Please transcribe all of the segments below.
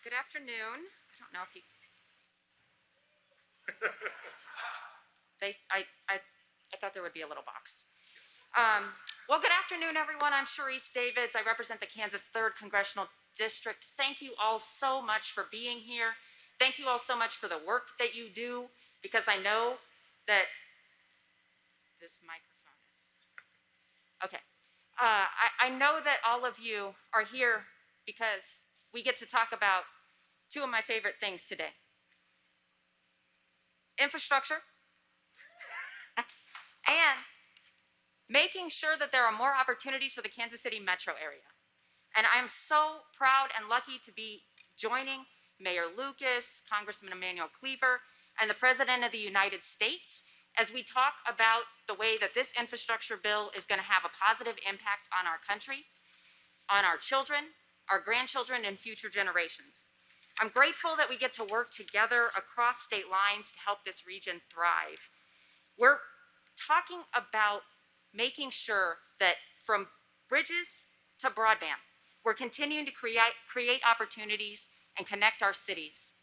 Good afternoon. I don't know if you. I thought there would be a little box. Well, good afternoon, everyone. I'm Sharice Davids. I represent the Kansas 3rd Congressional District. Thank you all so much for being here. Thank you all so much for the work that you do, because I know that this microphone is. Okay. I know that all of you are here because we get to talk about two of my favorite things today: infrastructure and making sure that there are more opportunities for the Kansas City metro area. And I am so proud and lucky to be joining Mayor Lucas, Congressman Emanuel Cleaver, and the President of the United States as we talk about the way that this infrastructure bill is going to have a positive impact on our country, on our children, our grandchildren, and future generations. I'm grateful that we get to work together across state lines to help this region thrive. We're talking about making sure that from bridges to broadband, we're continuing to create opportunities and connect our cities,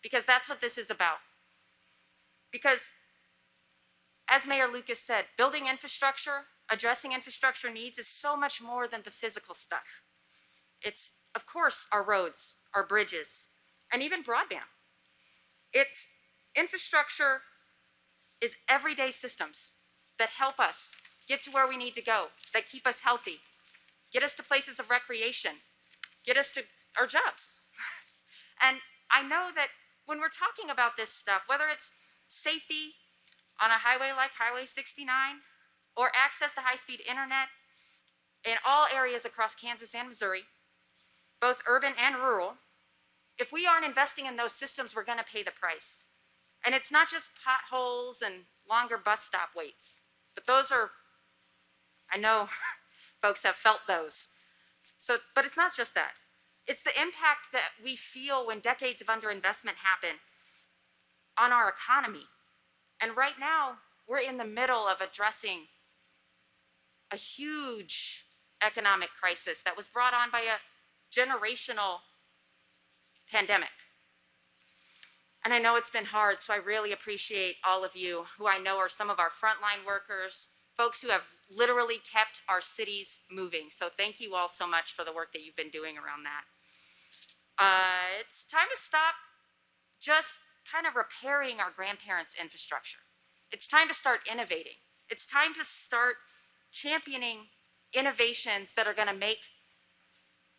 because that's what this is about. Because, as Mayor Lucas said, building infrastructure, addressing infrastructure needs is so much more than the physical stuff. It's, of course, our roads, our bridges, and even broadband. It's infrastructure is everyday systems that help us get to where we need to go, that keep us healthy, get us to places of recreation, get us to our jobs. And I know that when we're talking about this stuff, whether it's safety on a highway like Highway 69 or access to high-speed internet in all areas across Kansas and Missouri, both urban and rural, if we aren't investing in those systems, we're going to pay the price. And it's not just potholes and longer bus stop waits, but those are, I know folks have felt those. But it's not just that. It's the impact that we feel when decades of underinvestment happen on our economy. And right now, we're in the middle of addressing a huge economic crisis that was brought on by a generational pandemic. And I know it's been hard, so I really appreciate all of you who I know are some of our frontline workers, folks who have literally kept our cities moving. So thank you all so much for the work that you've been doing around that. It's time to stop just kind of repairing our grandparents' infrastructure. It's time to start innovating. It's time to start championing innovations that are going to make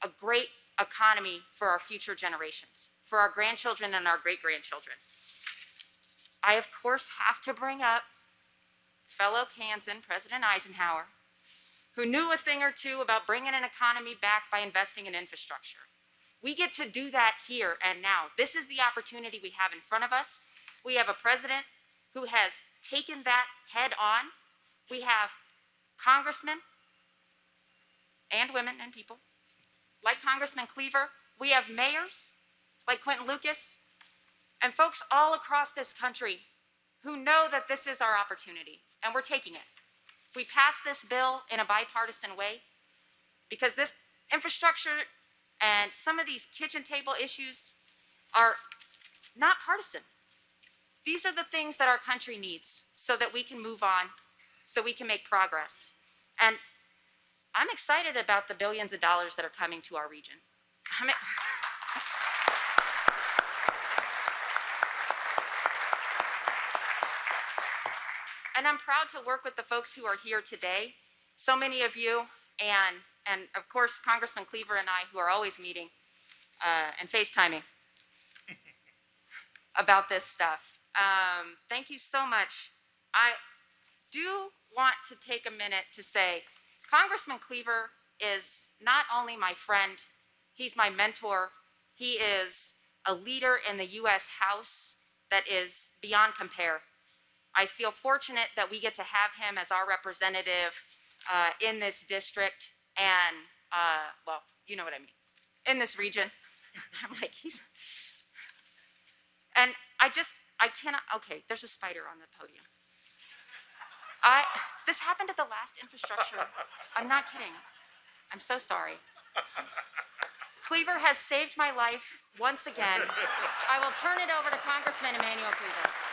a great economy for our future generations, for our grandchildren and our great-grandchildren. I, of course, have to bring up fellow Kansan President Eisenhower, who knew a thing or two about bringing an economy back by investing in infrastructure. We get to do that here and now. This is the opportunity we have in front of us. We have a president who has taken that head on. We have congressmen and women and people like Congressman Cleaver. We have mayors like Quentin Lucas and folks all across this country who know that this is our opportunity, and we're taking it. We passed this bill in a bipartisan way because this infrastructure and some of these kitchen table issues are not partisan. These are the things that our country needs so that we can move on, so we can make progress. And I'm excited about the billions of dollars that are coming to our region. And I'm proud to work with the folks who are here today, so many of you, and of course, Congressman Cleaver and I, who are always meeting and FaceTiming about this stuff. Thank you so much. I do want to take a minute to say, Congressman Cleaver is not only my friend, he's my mentor. He is a leader in the U.S. House that is beyond compare. I feel fortunate that we get to have him as our representative in this district and, well, you know what I mean, in this region. I'm like, and I cannot, okay, there's a spider on the podium. This happened at the last infrastructure. I'm not kidding. I'm so sorry. Cleaver has saved my life once again. I will turn it over to Congressman Emmanuel Cleaver.